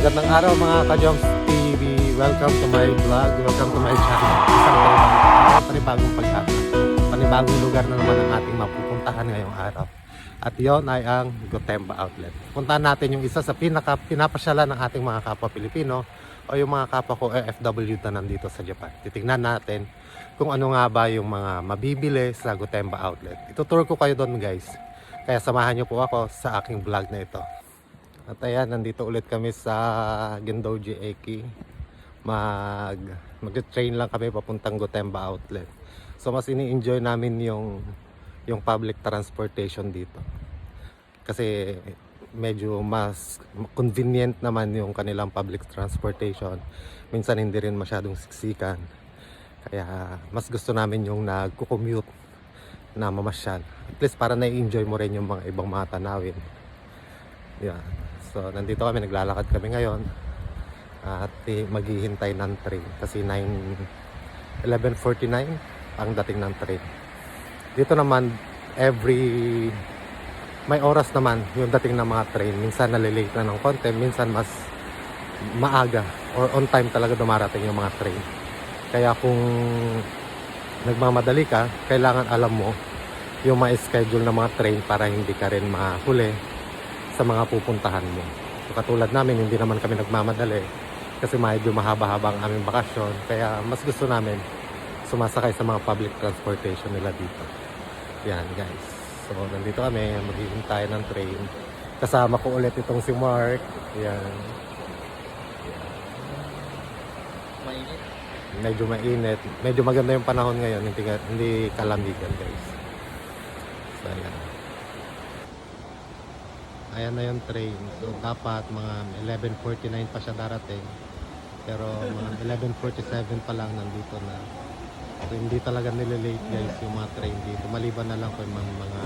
Magandang araw mga ka-Joms TV. Welcome to my vlog. Welcome to my channel. Isang panibagong pag-asa. Panibagong lugar na naman ang ating mapupuntahan ngayong araw. At yon ay ang Gotemba Outlet. Puntahan natin yung isa sa pinapasyalan ng ating mga kapwa Pilipino o yung mga kapwa ko OFW na nandito sa Japan. Titingnan natin kung ano nga ba yung mga mabibili sa Gotemba Outlet. Itutour ko kayo doon guys. Kaya samahan niyo po ako sa aking vlog na ito. At ayan, nandito ulit kami sa Gendoji Eki. Mag-train lang kami papuntang Gotemba Outlet. So mas ini-enjoy namin yung public transportation dito. Kasi medyo mas convenient naman yung kanilang public transportation. Minsan hindi rin masyadong siksikan. Kaya mas gusto namin yung nagko-commute na mamasyal. At least para na-enjoy mo rin yung mga ibang mga tanawin. Yeah. So nandito kami, naglalakad kami ngayon. At maghihintay ng train. Kasi 11:49 ang dating ng train. Dito naman, may oras naman yung dating ng mga train. Minsan nalilate na ng konti, minsan mas maaga or on time talaga dumarating yung mga train. Kaya kung nagmamadali ka, kailangan alam mo yung mga schedule ng mga train para hindi ka rin mahuli sa mga pupuntahan mo. So, katulad namin, hindi naman kami nagmamadali kasi medyo mahaba-haba ang aming bakasyon. Kaya mas gusto namin sumasakay sa mga public transportation nila dito. Yan guys. So nandito kami, maghihintay ng train. Kasama ko ulit itong si Mark. Yan. Mainit. Medyo mainit. Medyo maganda yung panahon ngayon. Hindi kalamigan guys. So ayan. Ayan na yung train. So dapat mga 11:49 pa siya darating. Pero mga 11:47 pa lang nandito na. So hindi talaga nililate guys yung mga train dito. Maliban na lang kung mga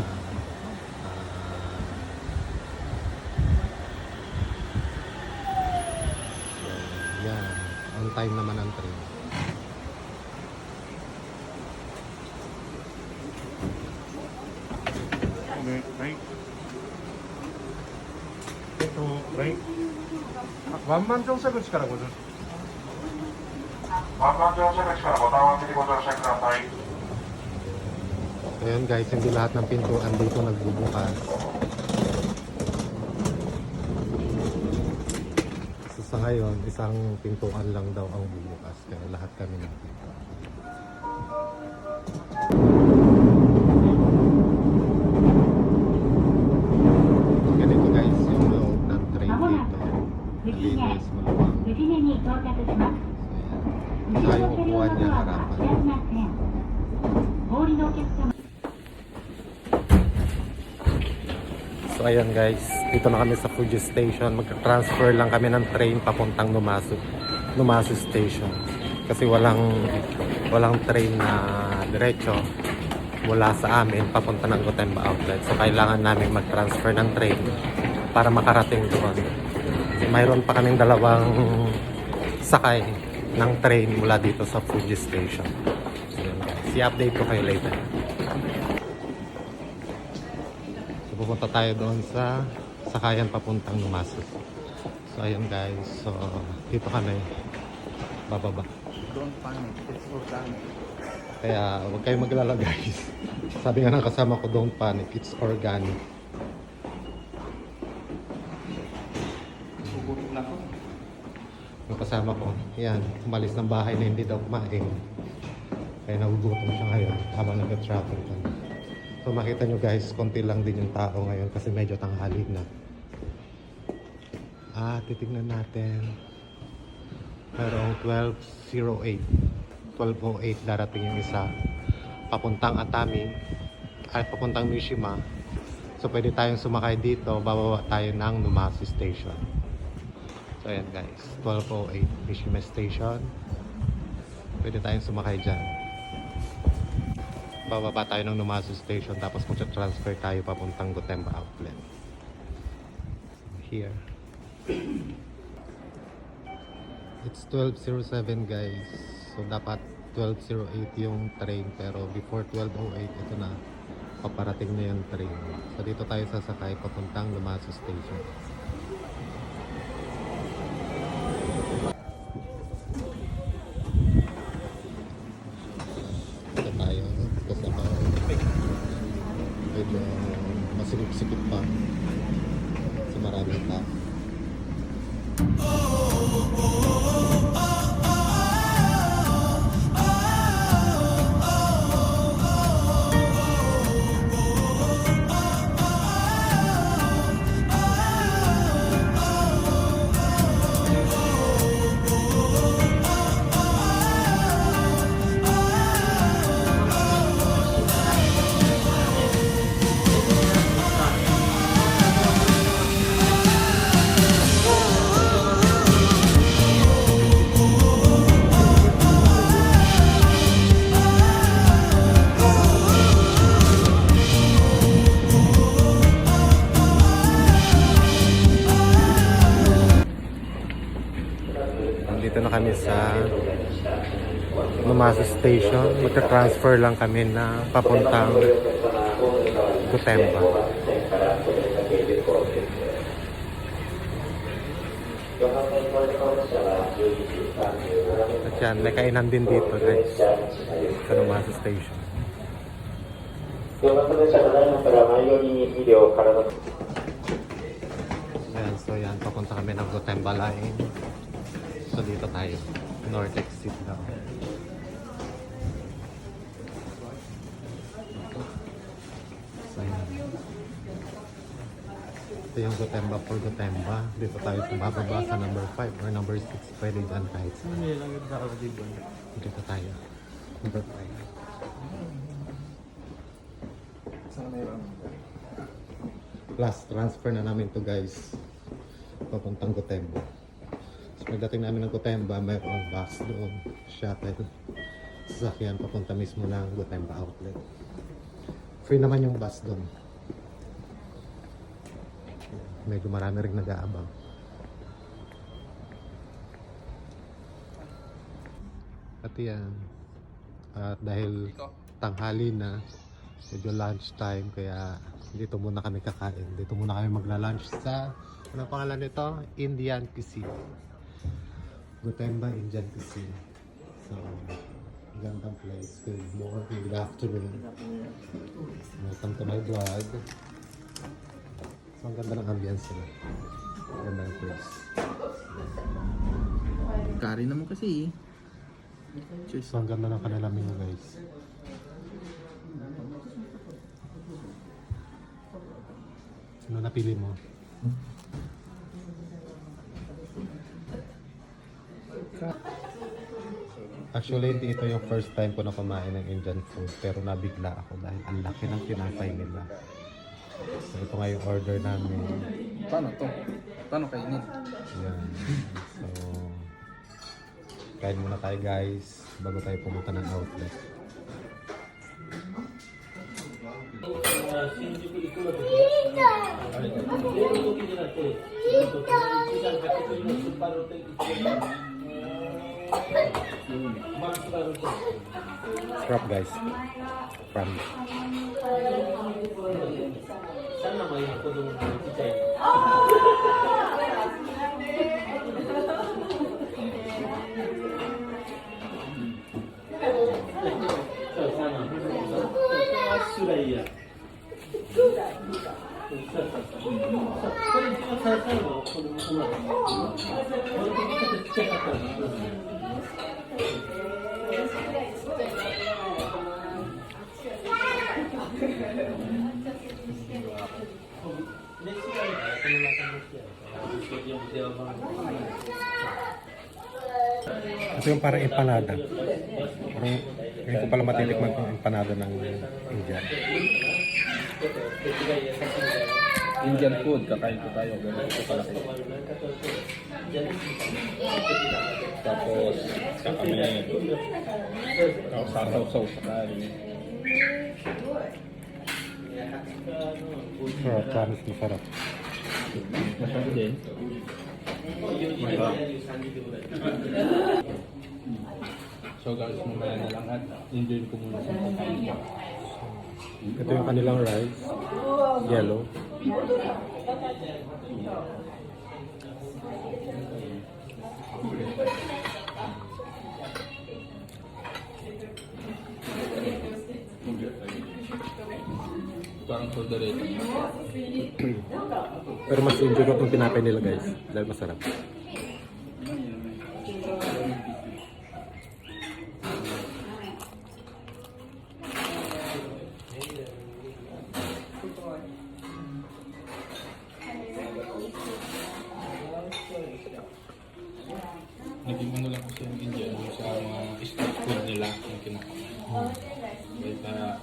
yan. On time naman ang train.はい。はい。ワンマン乗車口からご乗車。ワンマン乗車口からボタンを押してご乗車ください。 Ayan guys, hindi lahat ng pintuan dito nagbubukas. So sa ngayon, isang pintuan lang daw ang bubukas. Kaya lahat kami nandito. Ganito guys, yung loob ng train dito. Malinis, maluwang. So ayan. Tayo upuan niya harapan. So ayan guys, dito na kami sa Fuji Station. Magka-transfer lang kami ng train papuntang Numazu Station. Kasi walang train na diretso mula sa amin papunta ng Gotemba Outlet. So kailangan namin mag-transfer ng train para makarating doon. Mayroon pa kaming dalawang sakay ng train mula dito sa Fuji Station. So yun guys, i-update ko kayo later. Pupunta tayo doon sa sakayan papuntang Numazu. So ayun guys, so dito kami bababa. Don't panic, it's organic. Kaya huwag kayong maglala guys. Sabi nga ng kasama ko, don't panic, it's organic. Subukin na ako. Yung kasama ko, yan, umalis ng bahay na hindi daw kumain. Kaya nagugutom siya ngayon habang nag-travel kami. So makita nyo guys, konti lang din yung tao ngayon kasi medyo tanghali na. Titignan natin. Merong 12:08 darating yung isa. Papuntang Atami, papuntang Mishima. So pwede tayong sumakay dito, bababa tayo ng Numazu Station. So ayan guys, 12:08 Mishima Station. Pwede tayong sumakay dyan. Bababa tayo ng Numazu Station tapos magta-transfer tayo papuntang Gotemba Outlet. Here. It's 12:07 guys. So dapat 12:08 yung train pero before 12:08 ito na, paparating na yung train. So dito tayo sasakay papuntang Numazu Station. Dito na kami sa Numazu Station. Magka-transfer lang kami na papuntang Gotemba. At yan, may kainan din dito guys sa Numazu Station. Ayan, so yan, papunta kami ng Gotemba Line. So dito tayo, North Exit daw. So yan. Ito yung Gotemba for Gotemba. Dito tayo tumababa sa number 5 or number 6. Pwede dyan kahit sa. Dito tayo. Number 5. Plus, transfer na namin to guys. Papuntang Gotemba. So, pagdating namin ng Gotemba, mayroong bus doon. Shuttle. Sasakyan papunta mismo ng Gotemba outlet. Free naman yung bus doon. Medyo marami rin nag-aabang. At yan. At dahil tanghali na, medyo lunch time, kaya dito muna kami kakain. Dito muna kami magla-lunch sa, ano pangalan nito? Indian Cuisine. Gotemba Indian Cuisine. So, gandang place. Good morning, good afternoon. Welcome to my vlog. So, ang ganda ng ambience nila. Ganda ng place. Kari naman kasi So, ang ganda ng kanila menu guys. Ano napili mo? Actually, hindi ito yung first time ko na kumain ng Indian food, pero nabigla ako dahil ang laki ng tinapay nila. So, ito nga yung order namin. Paano to? Paano kainin? Yan. So, kain muna tayo guys bago tayo pumunta ng outlet. Scrap guys. From ito yung parang empanada. Parang ngayon ko pala matitikman kung empanada ng India. Indian food, kakain ko tayo. Ganito pala kayo. Tapos, sa kami sasaw-saw sa kanin. Sarap, promise masarap. Masyado din. So guys, mamaya na lang at enjoy ko muna sa pagkain ko. Ito yung kanilang rice. Yellow. Parang soldereta. Pero mas enjoy ko itong tinapay nila guys. Dahil masarap. Naging ano lang kasi yung Indian sa mga street food nila yung kinakain. Kaya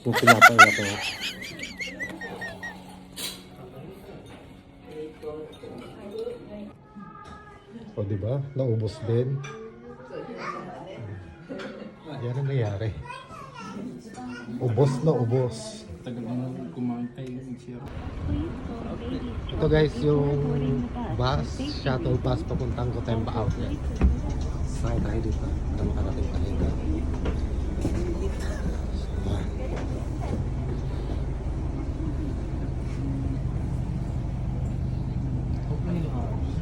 Yung tinapay na ito. O diba? Naubos din. Yan ang nangyari. Ubos na ubos. tagal na kumain tayo. Ito guys, yung bus, shuttle bus papuntang Gotemba Outlet. Sakay tayo dito para makarating tayo dito.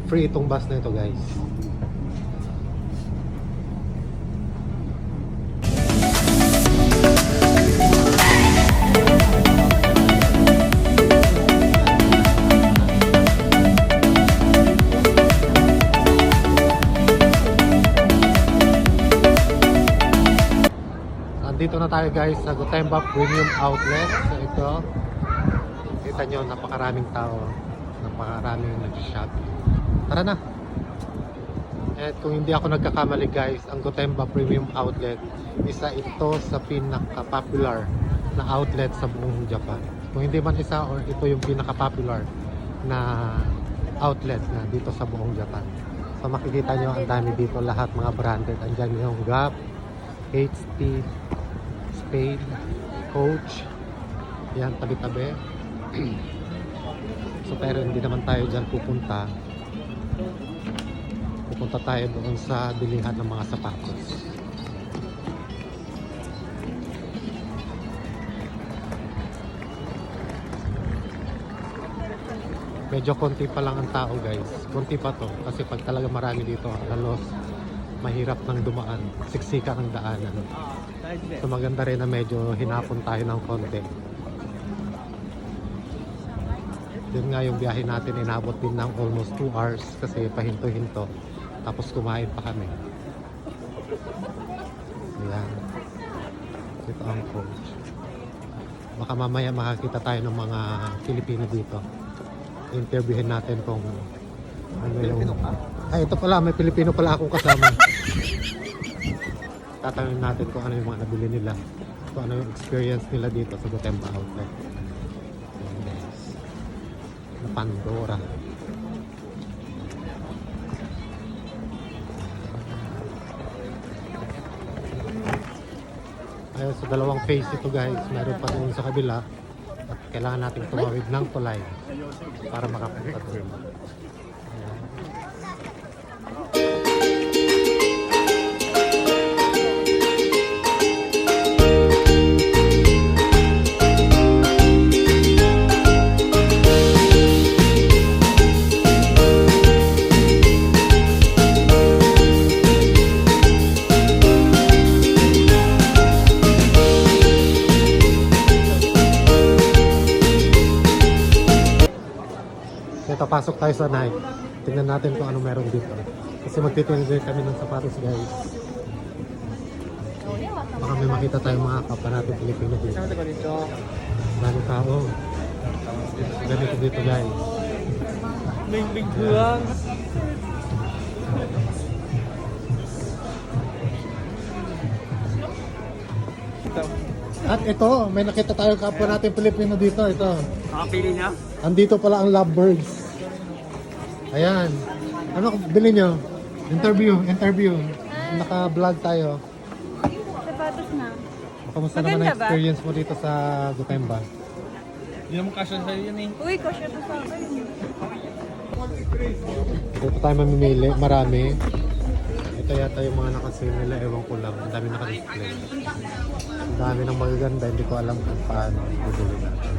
Free itong bus na ito guys. Dito na tayo guys sa Gotemba Premium Outlet. So ito, kita nyo napakaraming tao, napakaraming nag-shopping. Tara na! At kung hindi ako nagkakamali guys, ang Gotemba Premium Outlet, isa ito sa pinaka-popular na outlet sa buong Japan. Kung hindi man isa, or ito yung pinaka-popular na outlet na dito sa buong Japan. So makikita nyo ang dami dito, lahat mga branded. Andyan yung Gap, HT, Spade, Coach, yan tabi-tabi. So pero hindi naman tayo dyan pupunta. Pupunta tayo doon sa bilihan ng mga sapatos. Medyo konti pa lang ang tao guys. Konti pa to kasi pag talaga marami dito halos mahirap nang dumaan, siksika ang daanan. So maganda rin na medyo hinapon tayo ng konti. Yun nga yung biyahe natin, inabot din ng almost 2 hours kasi pahinto-hinto. Tapos kumain pa kami. Ayan. Ito ang Coach. Baka mamaya makakita tayo ng mga Pilipino dito. Interviewin natin kung ano yung... Ay, ito pala, may Pilipino pala akong kasama. Tatanungin natin kung ano yung mga nabili nila, kung ano yung experience nila dito sa Gotemba Outlet. Ayan guys, na Pandora. Ayun, sa dalawang phase ito guys, meron pa doon sa kabila at kailangan natin tumawid ng tulay para makapunta doon. Ito, pasok tayo sa Nike. Tingnan natin kung ano meron dito. Kasi magtitindig kami ng sapatos guys. Baka may makita tayong mga kapwa natin Pilipino dito. Dami tao. Ganito dito guys. Bình thường. At ito, may nakita tayong kapwa natin Pilipino dito. Ito. Nakapili niya? Andito pala ang Lovebirds. Ayan. Ano bili nyo? Interview. Naka-vlog tayo. Sapatos na. Kamusta naman ang Maganda ba? experience mo dito sa Gotemba? Hindi naman kasya sa'yo yan eh. Uy, kasya to sa akin. Dito tayo mamimili. Marami. Ito yata yung mga nakasale nila. Ewan ko lang. Ang dami naka-display. Ang dami ng magaganda. Hindi ko alam kung paano bibili natin.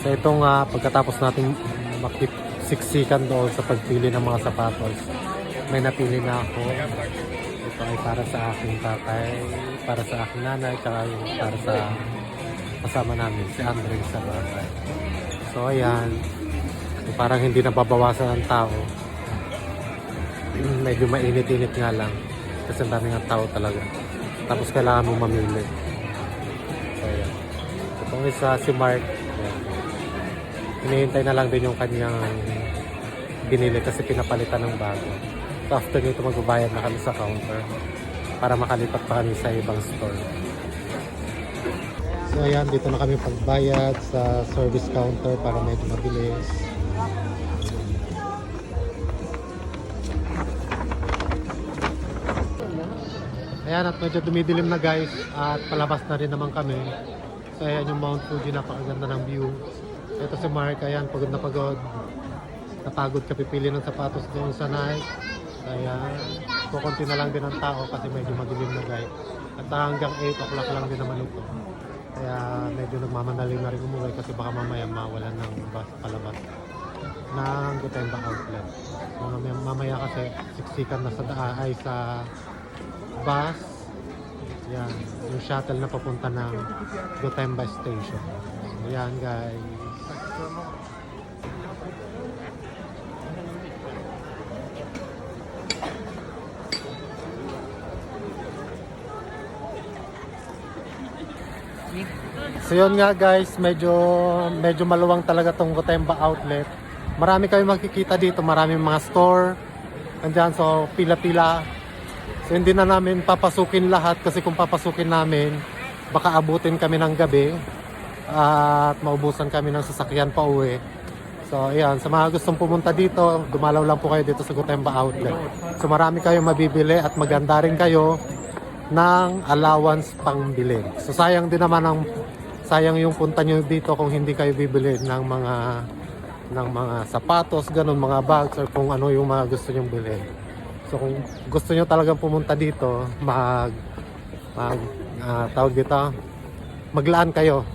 So ito nga, pagkatapos natin makipsiksikan doon sa pagpili ng mga sapatos, may napili na ako. Ito ay para sa aking tatay, para sa aking nanay, tsaka yung para sa kasama namin, si Andre sa bahay. So ayan, parang hindi nababawasan ang tao. Medyo mainit-init nga lang kasi ang dami ng tao talaga. Tapos kailangan mo mamili. So ayan. Itong isa si Mark. Ayan. Hinihintay na lang din yung kanyang binili kasi pinapalitan ng bago. So after nito magbabayad na kami sa counter para makalipat pa kami sa ibang store. So ayan, dito na kami pagbayad sa service counter para medyo mabilis. Ayan, at medyo dumidilim na guys at palabas na rin naman kami. So ayan yung Mount Fuji, napakaganda ng view. Ito si Mark, ayan, pagod na pagod. Napagod ka pipili ng sapatos doon sa Nike. Kaya kukunti na lang din ang tao kasi medyo madilim na guys. At hanggang 8 o'clock lang din naman ito. Kaya medyo nagmamadali na rin umuwi kasi baka mamaya mawalan ng bus palabas ng Gotemba Outlet. Mamaya kasi siksikan na sa sa bus. Yan, yung shuttle na papunta ng Gotemba Station. So, yan guys. So yun nga guys, medyo maluwang talaga tong Gotemba Outlet. Marami kayong makikita dito, maraming mga store. Andyan, so pila-pila. So hindi na namin papasukin lahat kasi kung papasukin namin, baka abutin kami ng gabi at maubusan kami ng sasakyan pa uwi. So ayan, sa mga gustong pumunta dito, dumalaw lang po kayo dito sa Gotemba Outlet. So marami kayong mabibili at maganda rin kayo ng allowance pangbili. So sayang yung punta nyo dito kung hindi kayo bibili ng mga sapatos, ganun, mga bags, or kung ano yung mga gusto nyong bilhin. So kung gusto nyo talagang pumunta dito, maglaan kayo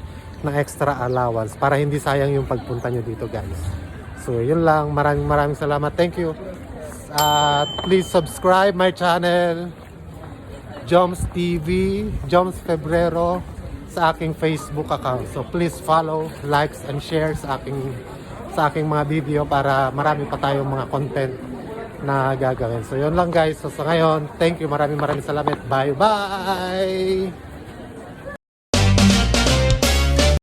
ng extra allowance para hindi sayang yung pagpunta nyo dito guys. So yun lang, maraming salamat, thank you. Please subscribe my channel, Joms TV, Joms Febrero, sa aking Facebook account. So please follow, likes and share sa aking mga video para marami pa tayong mga content na gagawin. So yun lang guys. So sa ngayon, thank you, maraming salamat. Bye bye.